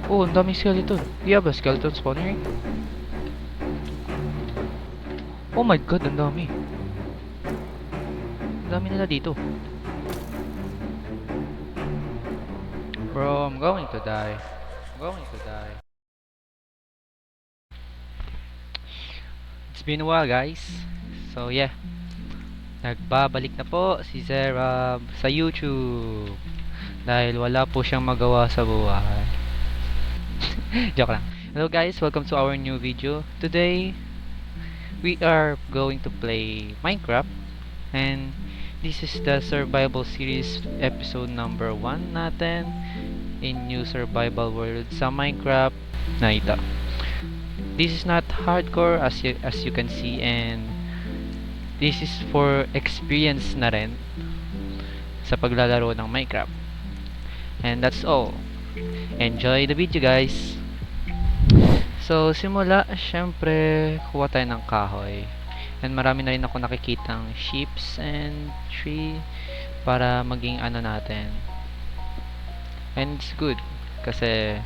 Oh, ang daming skeleton. You have a skeleton spawner? Oh my god, ang dami. Ang dami nila dito. Bro, I'm going to die. I'm going to die. It's been a while, guys. So, yeah. Nagbabalik na po si Zerab sa YouTube. Dahil wala po siyang magawa sa buhay. Joke lang. Hello guys, welcome to our new video. Today, we are going to play Minecraft. And this is the survival series episode number 1 natin in new survival world sa Minecraft na ito. This is not hardcore as you can see, and this is for experience na rin sa paglalaro ng Minecraft. And that's all. Enjoy the video, guys. So simula, syempre kuha tayo ng kahoy. And marami na rin ako nakikitang sheeps and tree para maging ano natin. And it's good kasi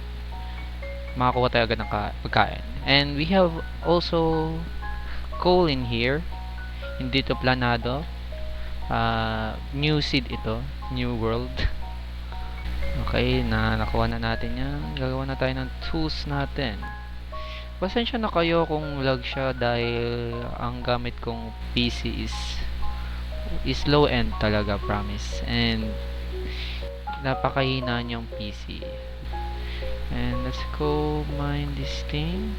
makakuha tayo agad ng pagkain. And we have also coal in here. Hindi ito planado. New seed ito. New world. Okay, nakuha na natin yan. Gagawa na tayo ng tools natin. Pasensya na kayo kung lag siya dahil ang gamit kong PC is low end talaga, promise. And napakahina niyang PC. And let's go mine this thing.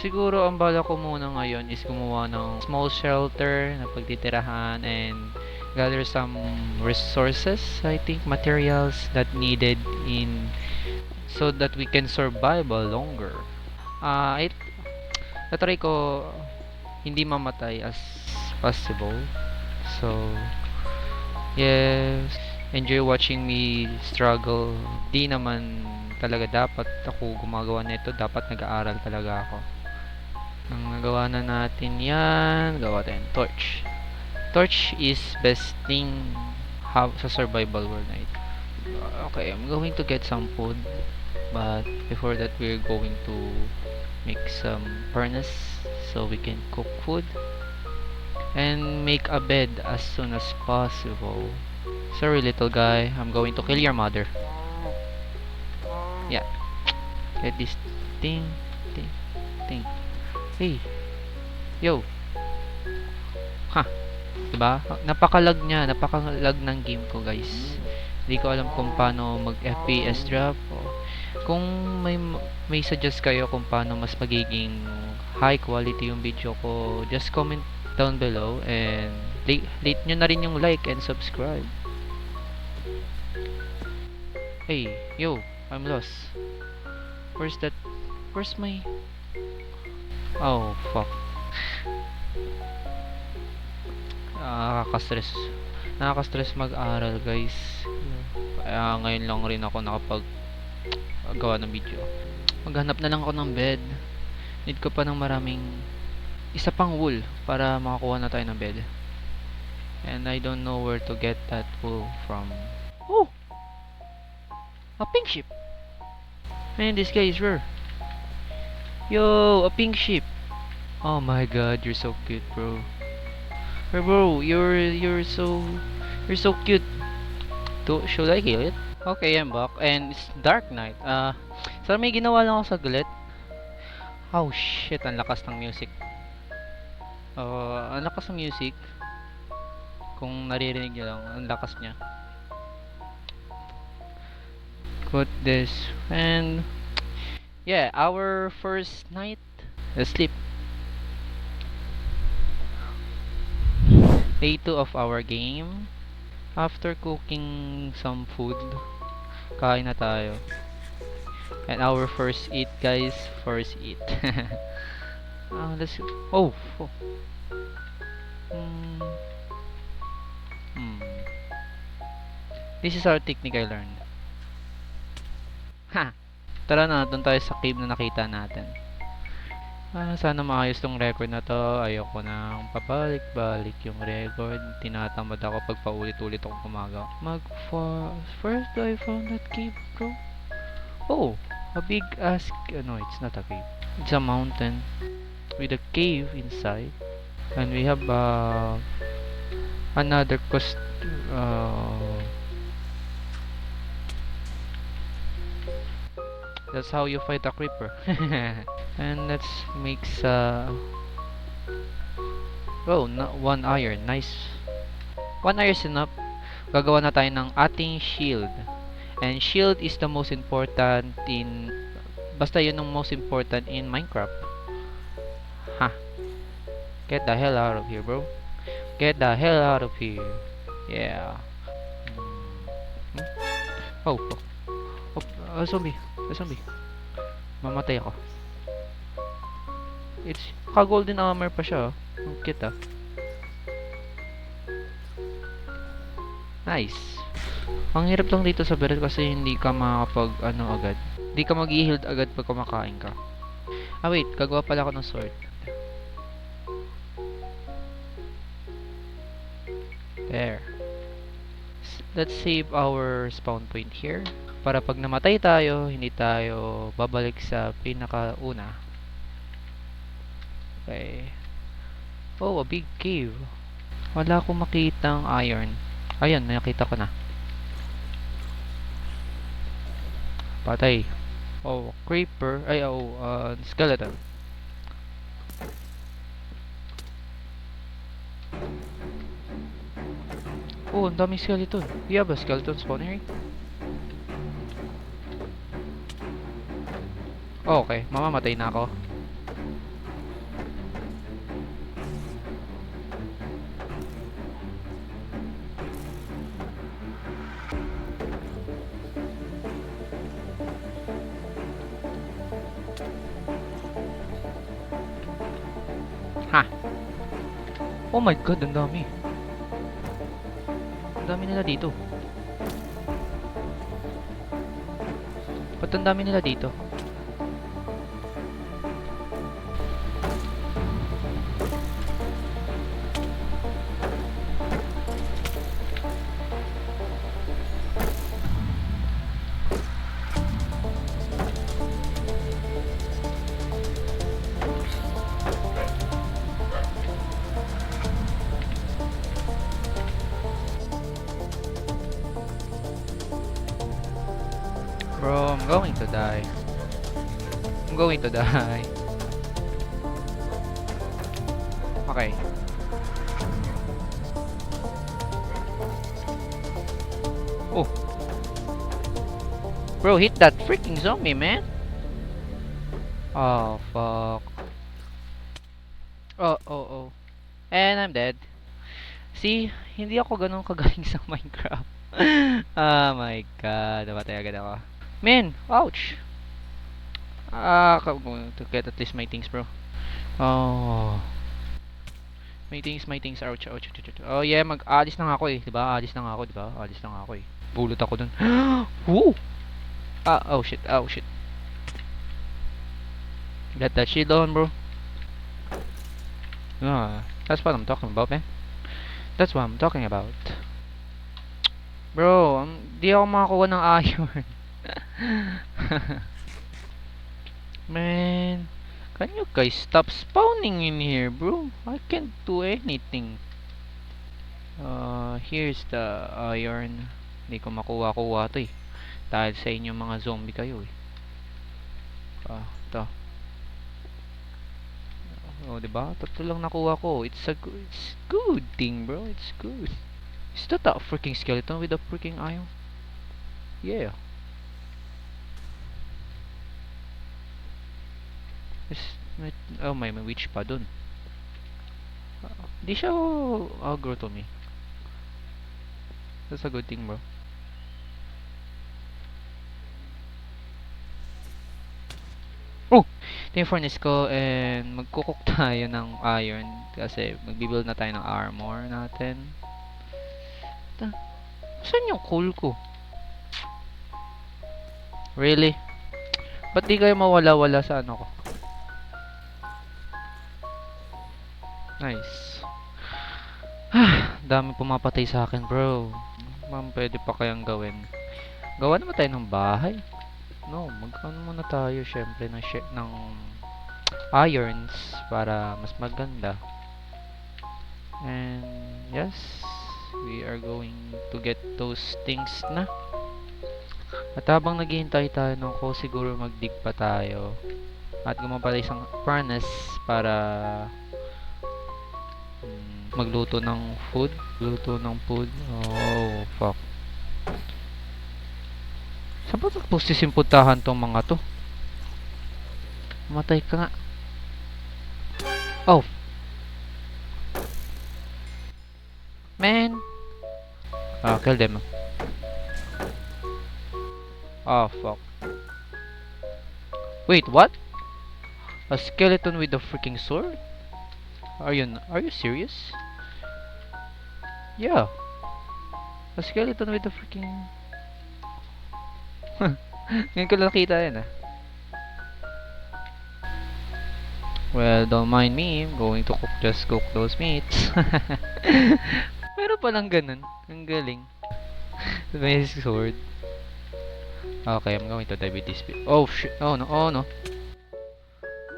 Siguro ang bala ko muna ngayon is gumawa ng small shelter na pagtitirahan and gather some resources, I think materials that needed in so that we can survive longer. Natry ko hindi mamatay as possible. So yes, enjoy watching me struggle. Di naman talaga dapat ako gumagawa nito, dapat nag-aaral talaga ako. Ang nagawa na natin yan, gawa tayong torch. Torch is best thing sa survival world na ito. Okay, I'm going to get some food, but before that we're going to make some furnace so we can cook food and make a bed as soon as possible. Sorry little guy, I'm going to kill your mother. Yeah, get this thing. Hey, yo. Ha, diba? Napakalag ng game ko, guys. Hindi ko alam kung paano mag FPS drop. Kung may suggest kayo kung paano mas magiging high quality yung video ko, just comment down below and rate nyo na rin yung like and subscribe. Hey, yo, I'm lost. Where's my... Oh, fuck. Nakaka-stress mag-aral, guys. Kaya ngayon lang rin ako gawa ng video. Maghanap na lang ako ng bed. Need ko pa ng isa pang wool para makakuha na tayo ng bed. And I don't know where to get that wool from. Oh! A pink sheep! Man, this guy is rare. Yo, a pink sheep! Oh my god, you're so cute, bro. Hey bro, you're so cute. Should I kill it? Okay, I'm back and it's dark night. So may ginawa lang ako saglit. Oh shit, ang lakas ng music. Ang lakas ng music. Kung naririnig niyo lang, ang lakas niya. Put this and yeah, our first night sleep. Day 2 of our game. After cooking some food, kain na tayo. And our first eat, guys. First eat. Let's... Oh! This is our technique I learned. Ha! Tara na, doon tayo sa cave na nakita natin. Sana maayos tong record na to. Ayoko nang pabalik-balik yung record. Tinatamad ako pag paulit-ulit akong gumagawa. First I found that cave, bro. Oh, a big ass. No, it's not a cave. It's a mountain with a cave inside, and we have another cost. Uh, that's how you fight a creeper. And let's make oh, one iron. Nice. One iron is enough. Gagawa na tayo ng ating shield. And shield is the most important in... Basta yun ang most important in Minecraft. Ha. Get the hell out of here, bro. Get the hell out of here. Yeah. Hmm? Oh, oh. Oh, zombie. A zombie. Mamatay ako. It's... Ka-golden armor pa siya. Ang cute ah. Nice. Ang hirap lang dito sa beret kasi hindi ka makapag ano agad. Hindi ka mag-i-healed agad pag kumakain ka. Ah wait, gagawa pala ako ng sword. There. Let's save our spawn point here. Para pag namatay tayo, hindi tayo babalik sa pinakauna. Okay. Oh, a big cave. Wala akong makitang iron. Ayun, nakita ko na. Patay. Oh, creeper. Ay, oh, skeleton. Oh, ang daming skeleton. You have a skeleton spawn here? Oh, okay, mamamatay na ako. Ha! Oh my god, ang dami. Ang dami nila dito. Ba't ang dami nila dito? Bro, I'm going to die. I'm going to die. Okay. Oh. Bro, hit that freaking zombie, man. Oh, fuck. Oh. And I'm dead. See, hindi ako ganun kagaling sa Minecraft. Oh my god, namatay agad ako. Man, ouch. To get at least my things, bro. Oh. My things, ouch. Oh yeah, mag-alis na nga ako eh, diba? Alis na nga ako eh. Bulot ako dun. Woo! Oh shit. Get that shield on, bro. That's what I'm talking about, man. That's what I'm talking about. Bro, di ako makakuha ng iron. Man, can you guys stop spawning in here, bro? I can't do anything. Here's the iron. Hindi ko makuha-kuha to eh. Dahil sa inyo mga zombie kayo eh. Ito. Oh, diba? Tatlo lang nakuha ko. It's good thing, bro. It's good. Is that a freaking skeleton with a freaking iron? Yeah. Oh, may witch pa dun. Di siya aggro to me. That's a good thing, bro. Oh! Ito yung furnace ko and magkukook tayo ng iron kasi magbibuild na tayo ng armor natin. Saan yung coal ko? Really? Ba't di kayo mawala-wala sa ano ko? Nice. Dami pumapatay sa akin, bro. Ma'am, pwede pa kayang gawin. Gawa naman tayo ng bahay. No, magkano muna tayo syempre ng irons para mas maganda. And yes, we are going to get those things na. At habang naghihintay tayo ng ko, siguro magdig pa tayo. At gumawa pala isang furnace para magluto ng food. Luto ng food. Oh, fuck. Saan ba tapos sisimputahan tong mga to? Matay ka nga. Oh. Man. Ah, kill them. Oh, fuck. Wait, what? A skeleton with a freaking sword? Are you serious? Yeah. A skeleton with a freaking... Ngayon ko lang nakita yan ah. Well, don't mind me. I'm going to just cook those meats. Meron palang ganun. Ang galing. May sword. Okay, I'm going to die with this bit. Oh shit. Oh no, oh no.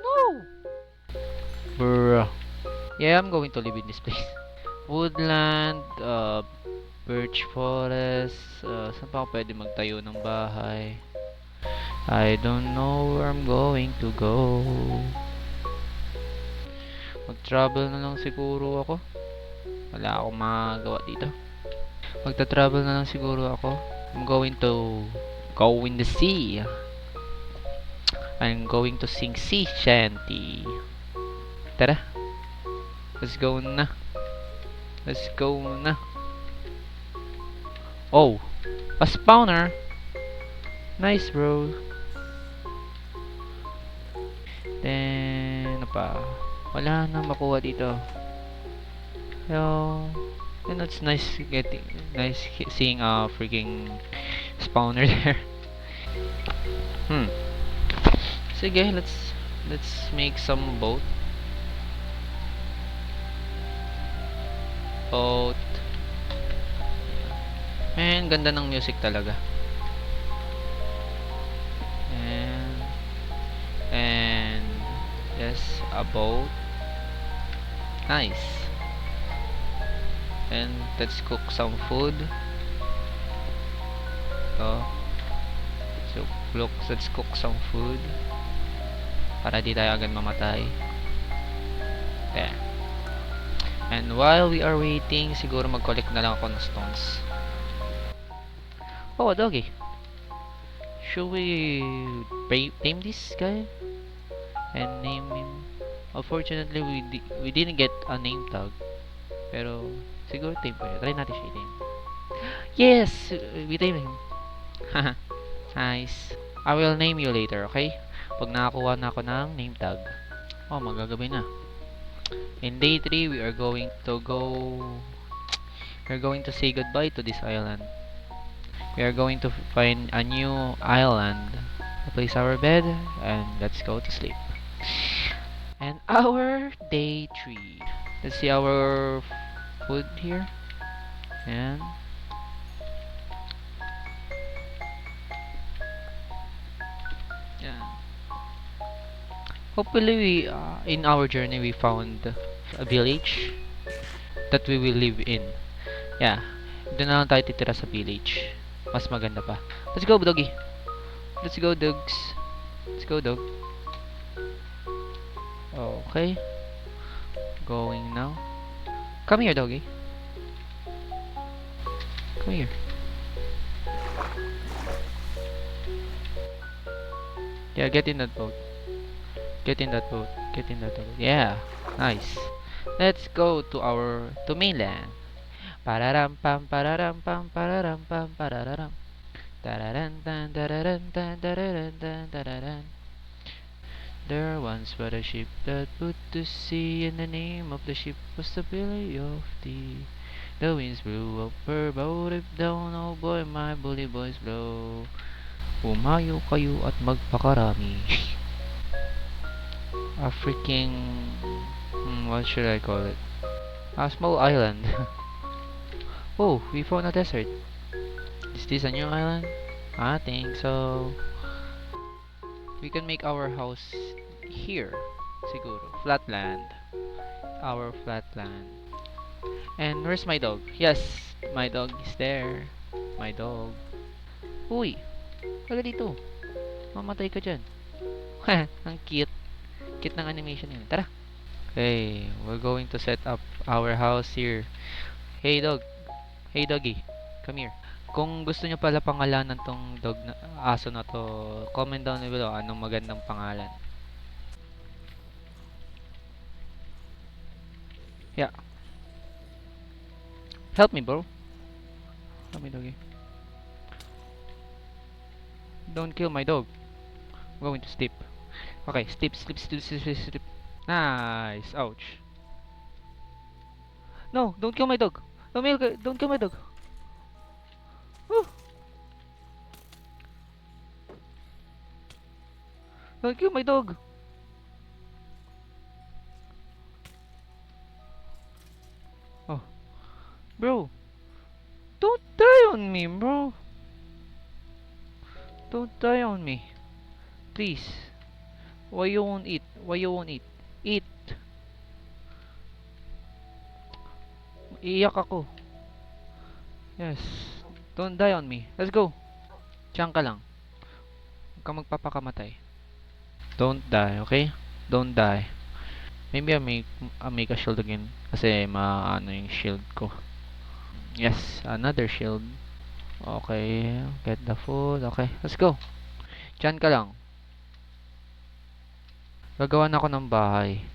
No! Bruh. Yeah, I'm going to live in this place. Woodland, birch forest, saan pa ako pwede magtayo ng bahay? I don't know where I'm going to go. Mag-travel na lang siguro ako. Wala akong magawa dito. Magta-travel na lang siguro ako. I'm going to go in the sea. I'm going to sing sea shanty. Tara. Let's go na. Let's go na. Oh, a spawner. Nice, bro. Then, ano pa? Wala na makuha dito. Hello. And it's nice seeing a freaking spawner there. Sige, let's make some boat. Man, ganda ng music talaga. And yes, a boat. Nice. And let's cook some food. So look, let's cook some food para di tayo agad mamatay. There. And while we are waiting, siguro mag-collect na lang ako ng stones. Oh, a doggy. Should we tame this guy and name him? Unfortunately, we didn't get a name tag. Pero siguro tame ko yun. Try natin siya i-tame. Yes! We tame him. Haha. Nice. I will name you later, okay? Pag nakakuha na ako ng name tag. Oh, magagabi na. In day 3, we are going to say goodbye to this island. We are going to find a new island, place our bed, and let's go to sleep. And our day 3. Let's see our food here. And yeah. Hopefully we in our journey we found a village that we will live in. Yeah. Doon na lang tayo titira sa village. Mas maganda pa. Let's go, doggy. Let's go, dogs. Let's go, dog. Okay. Going now. Come here, doggy. Come here. Yeah, get in that boat. Get in that boat. Get in that boat. Yeah. Nice. Let's go to mainland. Pararam pam pararam pam pararam pam pararam. Tararan tan tararan tan tararan tan tararan. There once was a ship that put to sea, and the name of the ship was the Billy of Tea. The winds blew up her boat, if down, oh boy, my bully boys blow. Humayo kayo at magpakarami. A freaking... what should I call it? A small island. Oh, we found a desert. Is this a new island? I think so. We can make our house here. Siguro. Flatland. Our flatland. And where's my dog? Yes, my dog is there. My dog. Uy, wala dito. Mamatay ka dyan. Ang cute. Cute ng animation yun. Tara. Okay, we're going to set up our house here. Hey dog. Hey doggy. Come here. Kung gusto nyo pala pangalanan tong dog na aso na to, comment down below anong magandang pangalan. Yeah. Help me, bro. Help me, doggy. Don't kill my dog. I'm going to sleep. Okay, sleep, sleep, sleep, sleep, sleep, sleep. Nice. Ouch. No, don't kill my dog. Don't kill my dog. Woo. Don't kill my dog. Oh, bro. Don't die on me, bro. Don't die on me. Please. Why you won't eat? Why you won't eat? Eat. Iiyak ako. Yes. Don't die on me. Let's go. Diyan ka lang. Huwag kang magpapakamatay. Don't die, okay? Don't die. Maybe I make a shield again. Kasi maano yung shield ko. Yes, another shield. Okay, get the food. Okay, let's go. Diyan ka lang. Gagawa na ako ng bahay.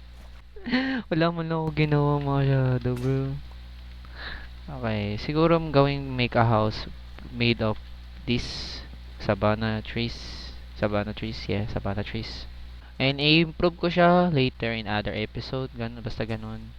Wala man lang ako ginawa masyado, bro. Okay, siguro I'm going to make a house made of this sabana trees. Sabana trees, yeah, sabana trees. And i-improve ko siya later in other episode. Ganun, basta ganun.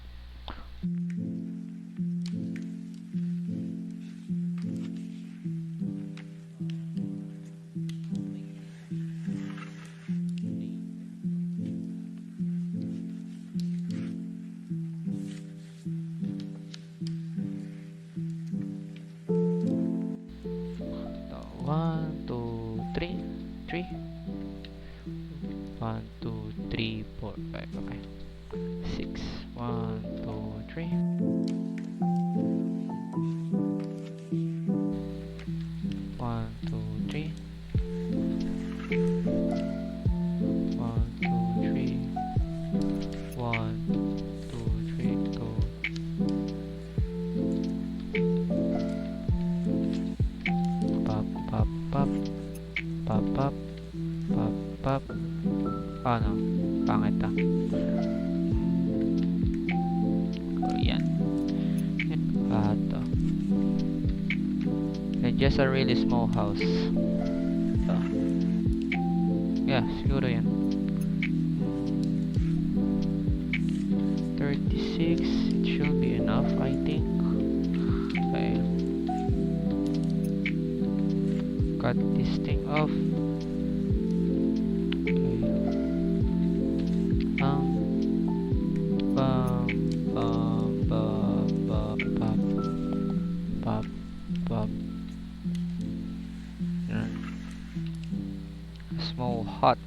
One, two, three. 1, 2, 3, 4, 5. Okay. 6. 1, 2, 3. 1, 2, 3. 1, 2, 3. 1, 2, 3. Go. Pop, pop, pop. Pop, pop. Pop, pop. Oh no, pangit ah. Yan. Ito. And just a really small house. Ito. Yeah, siguro yan. 36, it should be enough, I think. Okay. Cut this thing off. Small hut.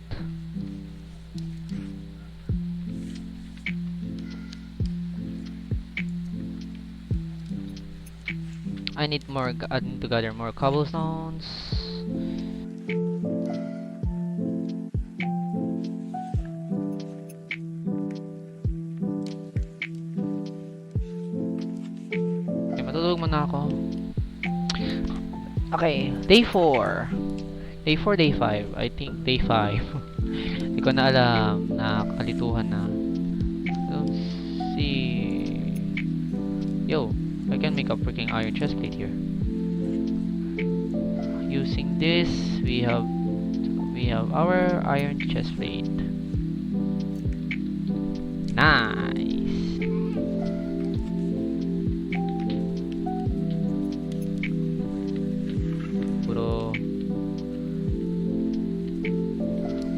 I need more. I need to gather more cobblestones. Okay, matutulog muna ako. Okay, day 4. Day 4, day 5. I think day 5. Hindi ko na alam. Nakakalituhan na. Let's see. Yo, I can make a freaking iron chestplate here. Using this, we have our iron chestplate. Nice.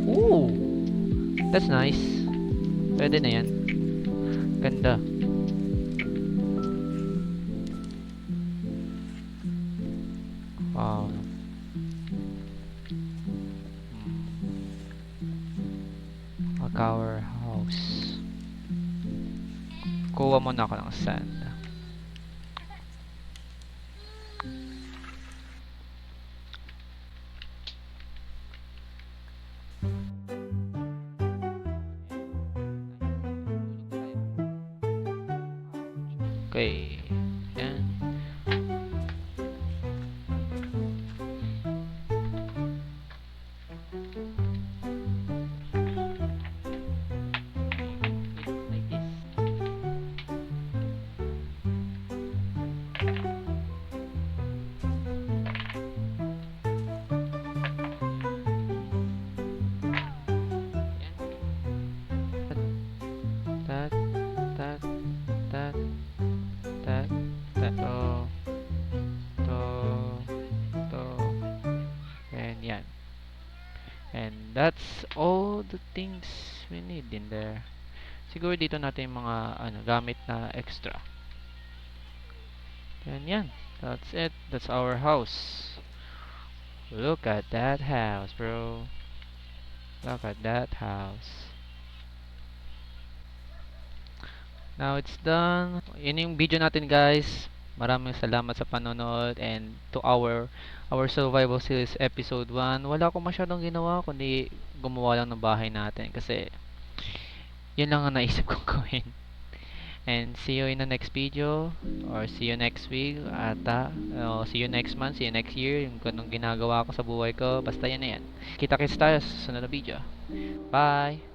Ooh, that's nice. Pwede na yan. Ganda. Wow. our house. Kuha muna ako ng sand. Okay. Yan. Like this. Tat, tat, tat, tat, tat. To, and yan. And that's all the things we need in there. Siguro dito natin yung mga gamit na extra. And yan. That's it. That's our house. Look at that house, bro. Look at that house. Now it's done. Yun yung video natin, guys. Maraming salamat sa panonood, and to our survival series episode 1. Wala akong masyadong ginawa kundi gumawa lang ng bahay natin kasi yun lang ang naisip kong gawin. And see you in the next video, or see you next week, see you next month, see you next year, yung ganung ginagawa ko sa buhay ko. Basta yan na yan. Kita-kits tayo sa susunod na video. Bye!